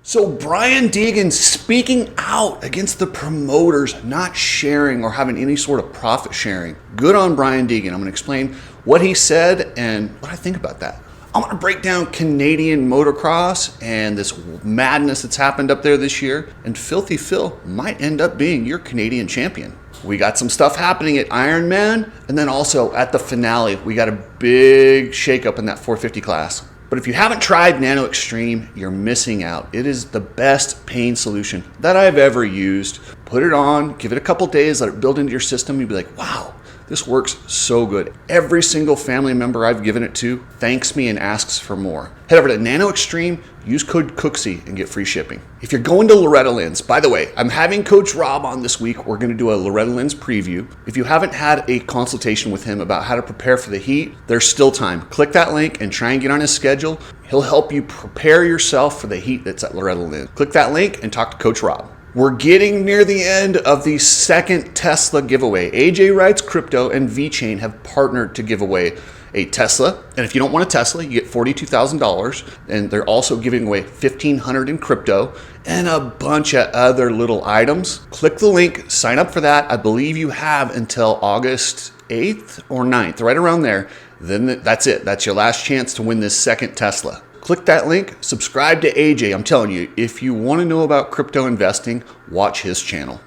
So Brian Deegan speaking out against the promoters not sharing or having any sort of profit sharing. Good on Brian Deegan. I'm going to explain what he said and what I think about that. I'm going to break down Canadian motocross and this madness that's happened up there this year. And Filthy Phil might end up being your Canadian champion. We got some stuff happening at Ironman, and then also at the finale, we got a big shakeup in that 450 class. But if you haven't tried Nano Extreme, you're missing out. It is the best pain solution that I've ever used. Put it on, give it a couple days, let it build into your system. You'll be like, wow, this works so good. Every single family member I've given it to thanks me and asks for more. Head over to Nano Extreme, use code Cooksey and get free shipping. If you're going to Loretta Lynn's, by the way, I'm having Coach Rob on this week. We're going to do a Loretta Lynn's preview. If you haven't had a consultation with him about how to prepare for the heat, there's still time. Click that link and try and get on his schedule. He'll help you prepare yourself for the heat that's at Loretta Lynn. Click that link and talk to Coach Rob. We're getting near the end of the second Tesla giveaway. AJ Wright's Crypto and VeChain have partnered to give away a Tesla. And if you don't want a Tesla, you get $42,000. And they're also giving away $1,500 in crypto and a bunch of other little items. Click the link, sign up for that. I believe you have until August 8th or 9th, right around there. Then that's it. That's your last chance to win this second Tesla. Click that link, subscribe to AJ. I'm telling you, if you want to know about crypto investing, watch his channel.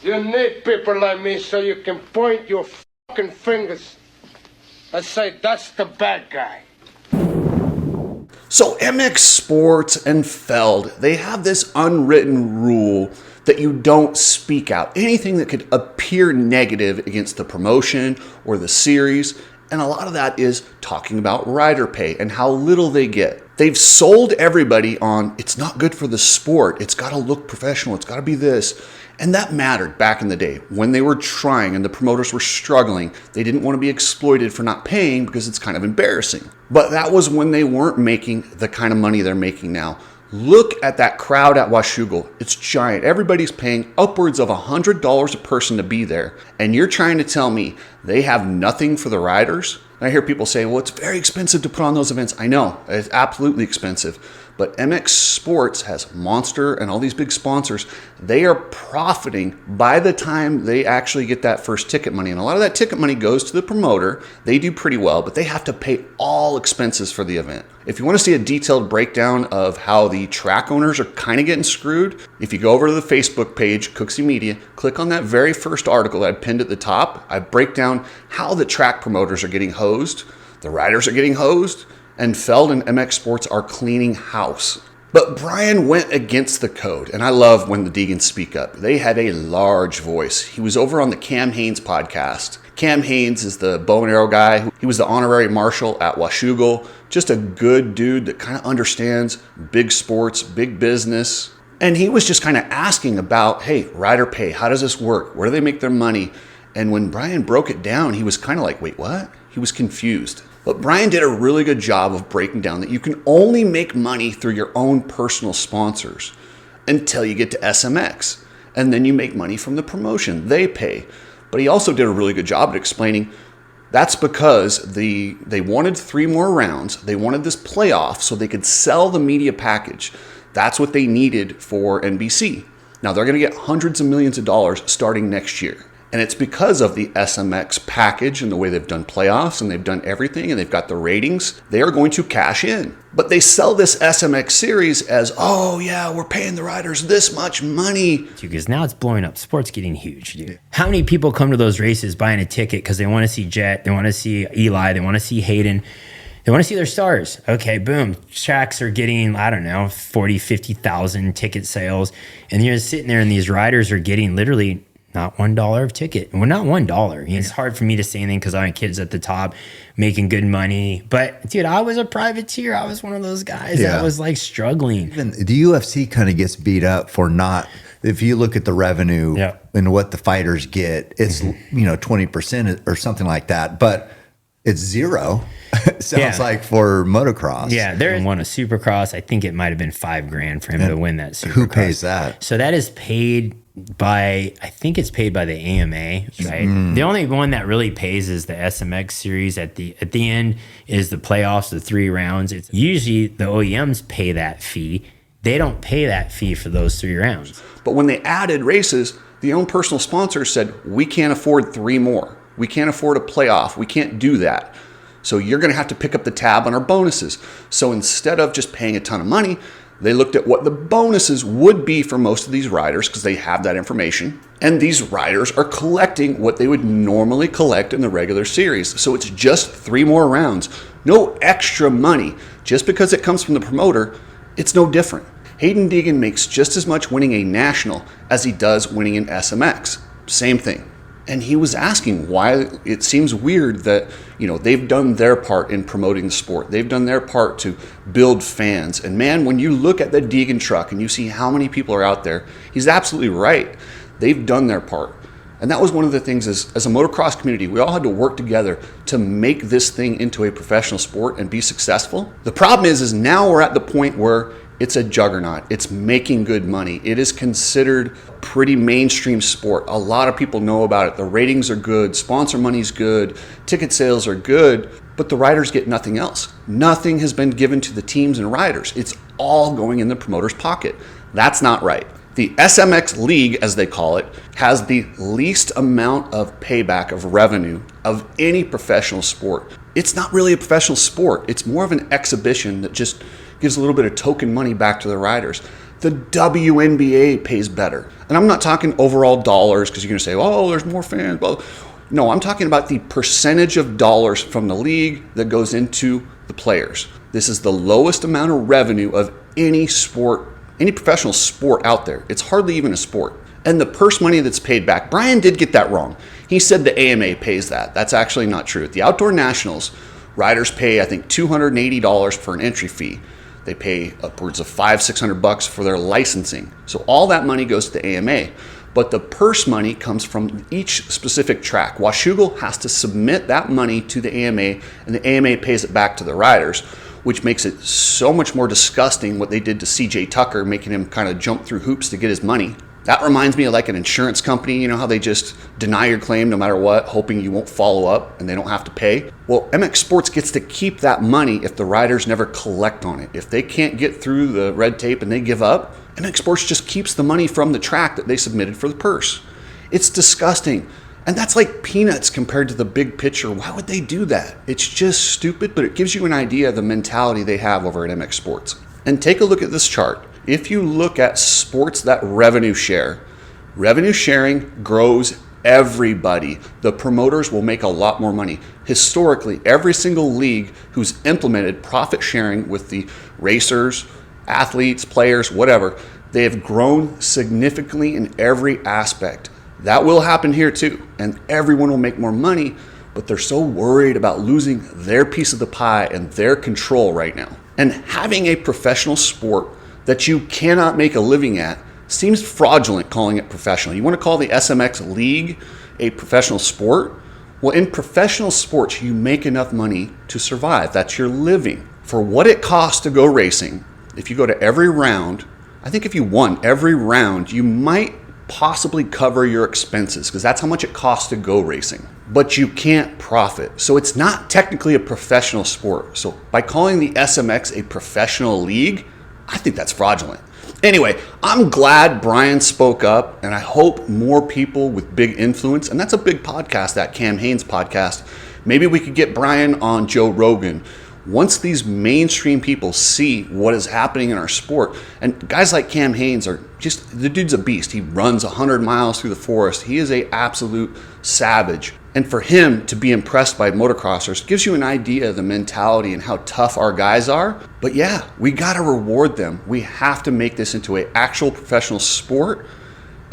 You need people like me so you can point your fucking fingers and say, that's the bad guy. So MX Sports and Feld, they have this unwritten rule that you don't speak out. Anything that could appear negative against the promotion or the series. And a lot of that is talking about rider pay and how little they get. They've sold everybody on it's not good for the sport. It's got to look professional. It's got to be this. And that mattered back in the day when they were trying and the promoters were struggling. They didn't want to be exploited for not paying because it's kind of embarrassing. But that was when they weren't making the kind of money they're making now. Look at that crowd at Washougal. It's giant. Everybody's paying upwards of $100 a person to be there. And you're trying to tell me they have nothing for the riders? And I hear people say, well, it's very expensive to put on those events. I know, it's absolutely expensive. But MX Sports has Monster and all these big sponsors. They are profiting by the time they actually get that first ticket money. And a lot of that ticket money goes to the promoter. They do pretty well, but they have to pay all expenses for the event. If you want to see a detailed breakdown of how the track owners are kind of getting screwed, if you go over to the Facebook page, Cooksey Media, click on that very first article that I pinned at the top. I break down how the track promoters are getting hosed, the riders are getting hosed, and Feld and MX Sports are cleaning house. But Brian went against the code, and I love when the Deegans speak up. They had a large voice. He was over on the Cam Hanes podcast. Cam Hanes is the bow and arrow guy. He was the honorary marshal at Washougal. Just a good dude that kind of understands big sports, big business. And he was just kind of asking about, hey, rider pay, how does this work? Where do they make their money? And when Brian broke it down, he was kind of like, wait, what? He was confused. But Brian did a really good job of breaking down that you can only make money through your own personal sponsors until you get to SMX. And then you make money from the promotion. They pay. But he also did a really good job at explaining that's because they wanted 3 more rounds. They wanted this playoff so they could sell the media package. That's what they needed for NBC. Now they're going to get hundreds of millions of dollars starting next year. And it's because of the SMX package and the way they've done playoffs and they've done everything and they've got the ratings. They are going to cash in. But they sell this SMX series as, oh yeah, we're paying the riders this much money. Because now it's blowing up. Sport's getting huge, dude. How many people come to those races buying a ticket because they want to see Jet, they want to see Eli, they want to see Hayden, they want to see their stars. Okay, boom. Tracks are getting, I don't know, 40, 50,000 ticket sales. And you're sitting there and these riders are getting literally not $1 of ticket. Well, not $1. It's hard for me to say anything because I have kids at the top making good money. But dude, I was a privateer. I was one of those guys that was like struggling. Even the UFC kind of gets beat up for not. If you look at the revenue and what the fighters get, it's 20% or something like that. But it's zero. It sounds like for motocross. Yeah, there won a Supercross. I think it might have been $5,000 for him to win that Supercross. Who pays that? So that is paid by, I think it's paid by the AMA, right? The only one that really pays is the SMX series. At the end is the playoffs, the 3 rounds. It's usually the OEMs pay that fee. They don't pay that fee for those 3 rounds. But when they added races, the own personal sponsors said, we can't afford 3 more. We can't afford a playoff. We can't do that. So you're going to have to pick up the tab on our bonuses. So instead of just paying a ton of money, they looked at what the bonuses would be for most of these riders because they have that information. And these riders are collecting what they would normally collect in the regular series. So it's just 3 more rounds. No extra money. Just because it comes from the promoter, it's no different. Hayden Deegan makes just as much winning a national as he does winning an SMX. Same thing. And he was asking why it seems weird that, they've done their part in promoting the sport. They've done their part to build fans. And man, when you look at the Deegan truck and you see how many people are out there, he's absolutely right. They've done their part. And that was one of the things as a motocross community, we all had to work together to make this thing into a professional sport and be successful. The problem is now we're at the point where it's a juggernaut. It's making good money. It is considered pretty mainstream sport. A lot of people know about it. The ratings are good. Sponsor money's good. Ticket sales are good. But the riders get nothing else. Nothing has been given to the teams and riders. It's all going in the promoter's pocket. That's not right. The SMX League, as they call it, has the least amount of payback of revenue of any professional sport. It's not really a professional sport. It's more of an exhibition that just gives a little bit of token money back to the riders. The WNBA pays better. And I'm not talking overall dollars because you're going to say, oh, there's more fans. Well, no, I'm talking about the percentage of dollars from the league that goes into the players. This is the lowest amount of revenue of any sport, any professional sport out there. It's hardly even a sport. And the purse money that's paid back, Brian did get that wrong. He said the AMA pays that. That's actually not true. At the Outdoor Nationals, riders pay, I think, $280 for an entry fee. They pay upwards of $500-600 for their licensing. So all that money goes to the AMA. But the purse money comes from each specific track. Washougal has to submit that money to the AMA, and the AMA pays it back to the riders, which makes it so much more disgusting what they did to CJ Tucker, making him kind of jump through hoops to get his money. That reminds me of like an insurance company, how they just deny your claim no matter what, hoping you won't follow up and they don't have to pay. Well, MX Sports gets to keep that money if the riders never collect on it. If they can't get through the red tape and they give up, MX Sports just keeps the money from the track that they submitted for the purse. It's disgusting. And that's like peanuts compared to the big picture. Why would they do that? It's just stupid, but it gives you an idea of the mentality they have over at MX Sports. And take a look at this chart. If you look at sports that revenue sharing grows everybody. The promoters will make a lot more money. Historically, every single league who's implemented profit sharing with the racers, athletes, players, whatever, they have grown significantly in every aspect. That will happen here too, and everyone will make more money, but they're so worried about losing their piece of the pie and their control right now. And having a professional sport that you cannot make a living at seems fraudulent calling it professional. You want to call the SMX League a professional sport? Well, in professional sports, you make enough money to survive. That's your living. For what it costs to go racing, if you go to every round, I think if you won every round, you might possibly cover your expenses because that's how much it costs to go racing. But you can't profit. So it's not technically a professional sport. So by calling the SMX a professional league, I think that's fraudulent. Anyway, I'm glad Brian spoke up, and I hope more people with big influence, and that's a big podcast, that Cam Hanes podcast. Maybe we could get Brian on Joe Rogan. Once these mainstream people see what is happening in our sport, and guys like Cam Hanes are just, the dude's a beast. He runs 100 miles through the forest. He is a absolute savage. And for him to be impressed by motocrossers gives you an idea of the mentality and how tough our guys are. But yeah, we got to reward them. We have to make this into an actual professional sport.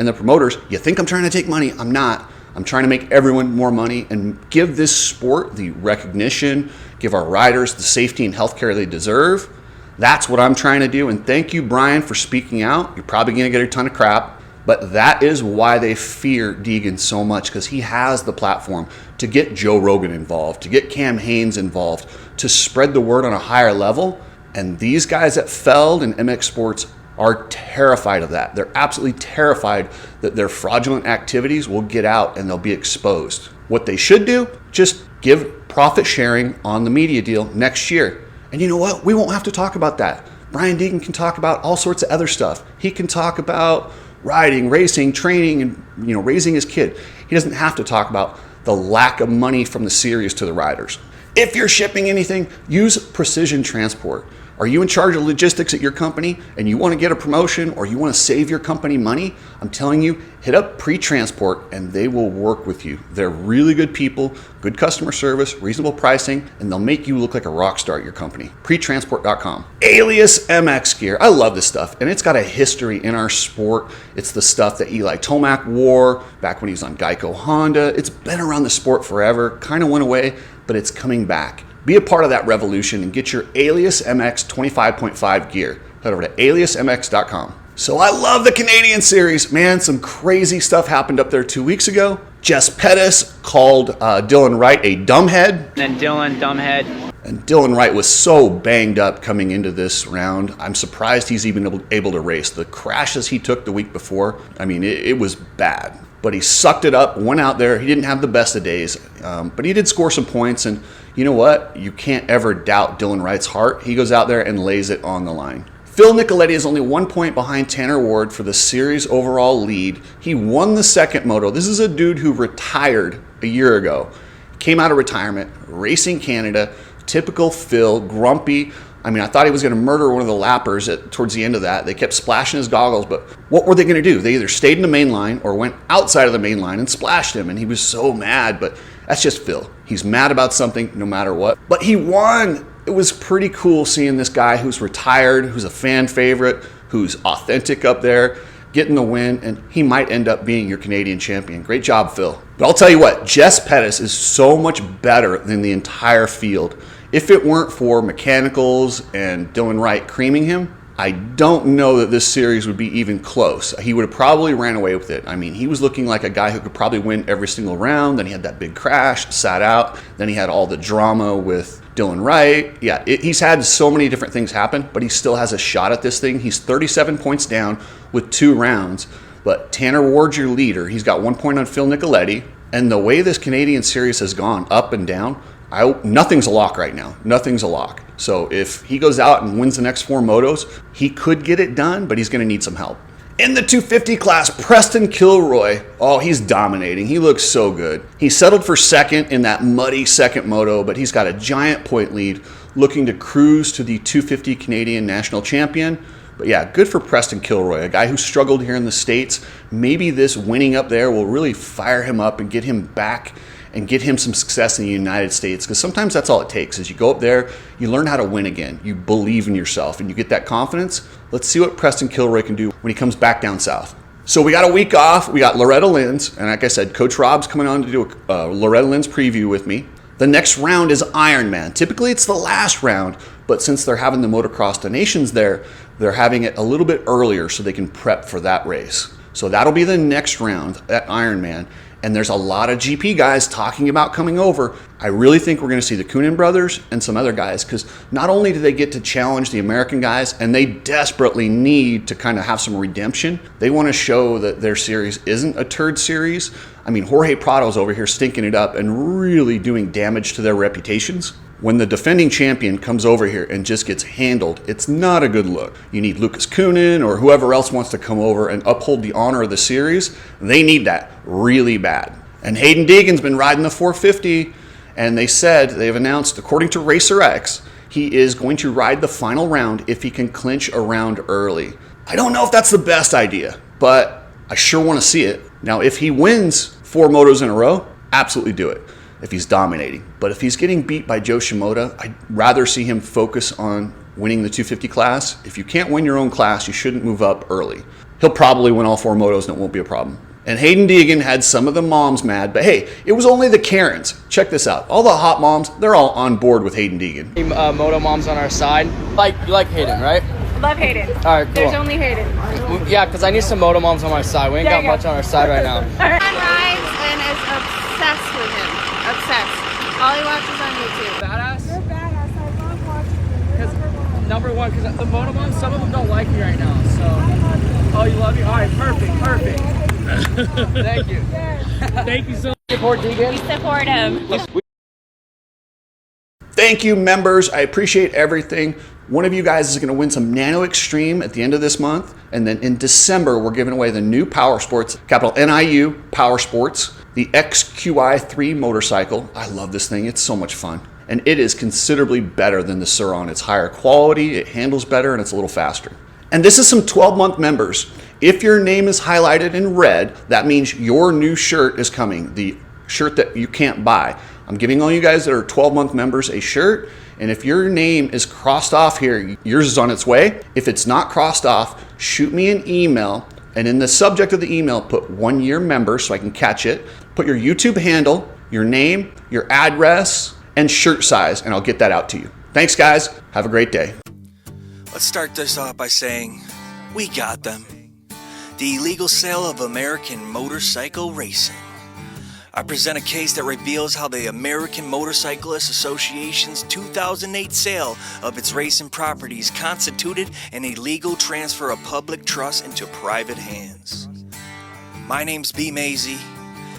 And the promoters, you think I'm trying to take money? I'm not. I'm trying to make everyone more money and give this sport the recognition, give our riders the safety and healthcare they deserve. That's what I'm trying to do. And thank you, Brian, for speaking out. You're probably going to get a ton of crap, but that is why they fear Deegan so much, because he has the platform to get Joe Rogan involved, to get Cam Hanes involved, to spread the word on a higher level. And these guys at Feld and MX Sports are terrified of that. They're absolutely terrified that their fraudulent activities will get out and they'll be exposed. What they should do, just give profit sharing on the media deal next year. And you know what? We won't have to talk about that. Brian Deegan can talk about all sorts of other stuff. He can talk about riding, racing, training, and raising his kid. He doesn't have to talk about the lack of money from the series to the riders. If you're shipping anything, use Precision Transport. Are you in charge of logistics at your company and you want to get a promotion or you want to save your company money? I'm telling you, hit up Pre-Transport and they will work with you. They're really good people, good customer service, reasonable pricing, and they'll make you look like a rock star at your company. Pretransport.com. Alias MX gear. I love this stuff, and it's got a history in our sport. It's the stuff that Eli Tomac wore back when he was on Geico Honda. It's been around the sport forever, kind of went away, but it's coming back. Be a part of that revolution and get your Alias MX 25.5 gear. Head over to aliasmx.com. So I love the Canadian series, man. Some crazy stuff happened up there 2 weeks ago. Jess Pettis called Dylan Wright a dumbhead. And Dylan, dumbhead. And Dylan Wright was so banged up coming into this round. I'm surprised he's even able to race. The crashes he took the week before, I mean, it was bad. But he sucked it up, went out there. He didn't have the best of days, but he did score some points. And you know what? You can't ever doubt Dylan Wright's heart. He goes out there and lays it on the line. Phil Nicoletti is only 1 point behind Tanner Ward for the series overall lead. He won the second moto. This is a dude who retired a year ago. Came out of retirement, racing Canada. Typical Phil, grumpy. I mean, I thought he was going to murder one of the lappers towards the end of that. They kept splashing his goggles, but what were they going to do? They either stayed in the main line or went outside of the main line and splashed him, and he was so mad, but that's just Phil. He's mad about something no matter what. But he won. It was pretty cool seeing this guy who's retired, who's a fan favorite, who's authentic up there, getting the win, and he might end up being your Canadian champion. Great job, Phil. But I'll tell you what, Jess Pettis is so much better than the entire field. If it weren't for mechanicals and Dylan Wright creaming him, I don't know that this series would be even close. He would have probably ran away with it. I mean, he was looking like a guy who could probably win every single round. Then he had that big crash, sat out. Then he had all the drama with Dylan Wright. Yeah, he's had so many different things happen, but he still has a shot at this thing. He's 37 points down with 2 rounds. But Tanner Ward's your leader. He's got 1 point on Phil Nicoletti. And the way this Canadian series has gone up and down, nothing's a lock right now. Nothing's a lock. So if he goes out and wins the next 4 motos, he could get it done, but he's going to need some help. In the 250 class, Preston Kilroy, oh, he's dominating. He looks so good. He settled for second in that muddy second moto, but he's got a giant point lead, looking to cruise to the 250 Canadian national champion. But yeah, good for Preston Kilroy, a guy who struggled here in the States. Maybe this winning up there will really fire him up and get him back and get him some success in the United States, because sometimes that's all it takes. Is you go up there, you learn how to win again, you believe in yourself, and you get that confidence. Let's see what Preston Kilroy can do when he comes back down south. So we got a week off. We got Loretta Lynn's, and like I said, Coach Rob's coming on to do a Loretta Lynn's preview with me. The next round is Ironman. Typically it's the last round, but since they're having the Motocross the Nations there, they're having it a little bit earlier so they can prep for that race. So that'll be the next round at Ironman. And there's a lot of GP guys talking about coming over. I really think we're going to see the Coonan brothers and some other guys, because not only do they get to challenge the American guys, and they desperately need to kind of have some redemption, they want to show that their series isn't a turd series. I mean, Jorge Prado's over here stinking it up and really doing damage to their reputations. When the defending champion comes over here and just gets handled, it's not a good look. You need Lucas Coonan or whoever else wants to come over and uphold the honor of the series. They need that really bad. And Hayden Deegan's been riding the 450, and they've announced, according to Racer X, he is going to ride the final round if he can clinch a round early. I don't know if that's the best idea, but I sure want to see it. Now, if he wins 4 motos in a row, absolutely do it. If he's dominating. But if he's getting beat by Joe Shimoda, I'd rather see him focus on winning the 250 class. If you can't win your own class, you shouldn't move up early. He'll probably win all 4 motos and it won't be a problem. And Hayden Deegan had some of the moms mad, but hey, it was only the Karens. Check this out. All the hot moms, they're all on board with Hayden Deegan. Moto moms on our side. You like Hayden, right? Love Hayden. All right, cool. There's only Hayden. Yeah, because I need some moto moms on my side. We ain't got much on our side right now. Right. Rides and is obsessed with him. Obsessed. All he watches on YouTube. Badass? You're badass. I love watching you. Because number one, because the moto moms, some of them don't like me right now. So. Oh, you love me? All right, perfect. Thank you. Thank you so much. Support Deegan. We support him. Thank you, members. I appreciate everything. One of you guys is going to win some Nano Extreme at the end of this month. And then in December, we're giving away the new Power Sports, capital NIU Power Sports, the XQi3 motorcycle. I love this thing. It's so much fun. And it is considerably better than the Sur-On. It's higher quality, it handles better, and it's a little faster. And this is some 12-month members. If your name is highlighted in red, that means your new shirt is coming, the shirt that you can't buy. I'm giving all you guys that are 12-month members a shirt, and if your name is crossed off here, yours is on its way. If it's not crossed off, shoot me an email, and in the subject of the email, put 1 year member so I can catch it. Put your YouTube handle, your name, your address, and shirt size, and I'll get that out to you. Thanks, guys. Have a great day. Let's start this off by saying, we got them. The illegal sale of American motorcycle racing. I present a case that reveals how the American Motorcyclist Association's 2008 sale of its racing properties constituted an illegal transfer of public trust into private hands. My name's B. Maisie,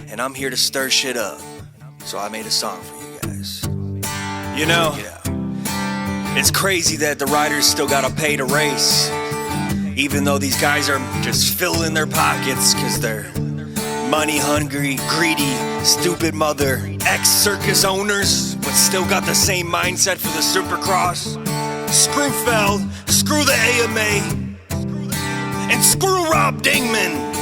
and I'm here to stir shit up. So I made a song for you guys. You know, it's crazy that the riders still gotta pay to race, even though these guys are just filling their pockets because they're money hungry, greedy, stupid mother ex-circus owners, but still got the same mindset for the Supercross. Screw Feld, screw the AMA, and screw Rob Dingman.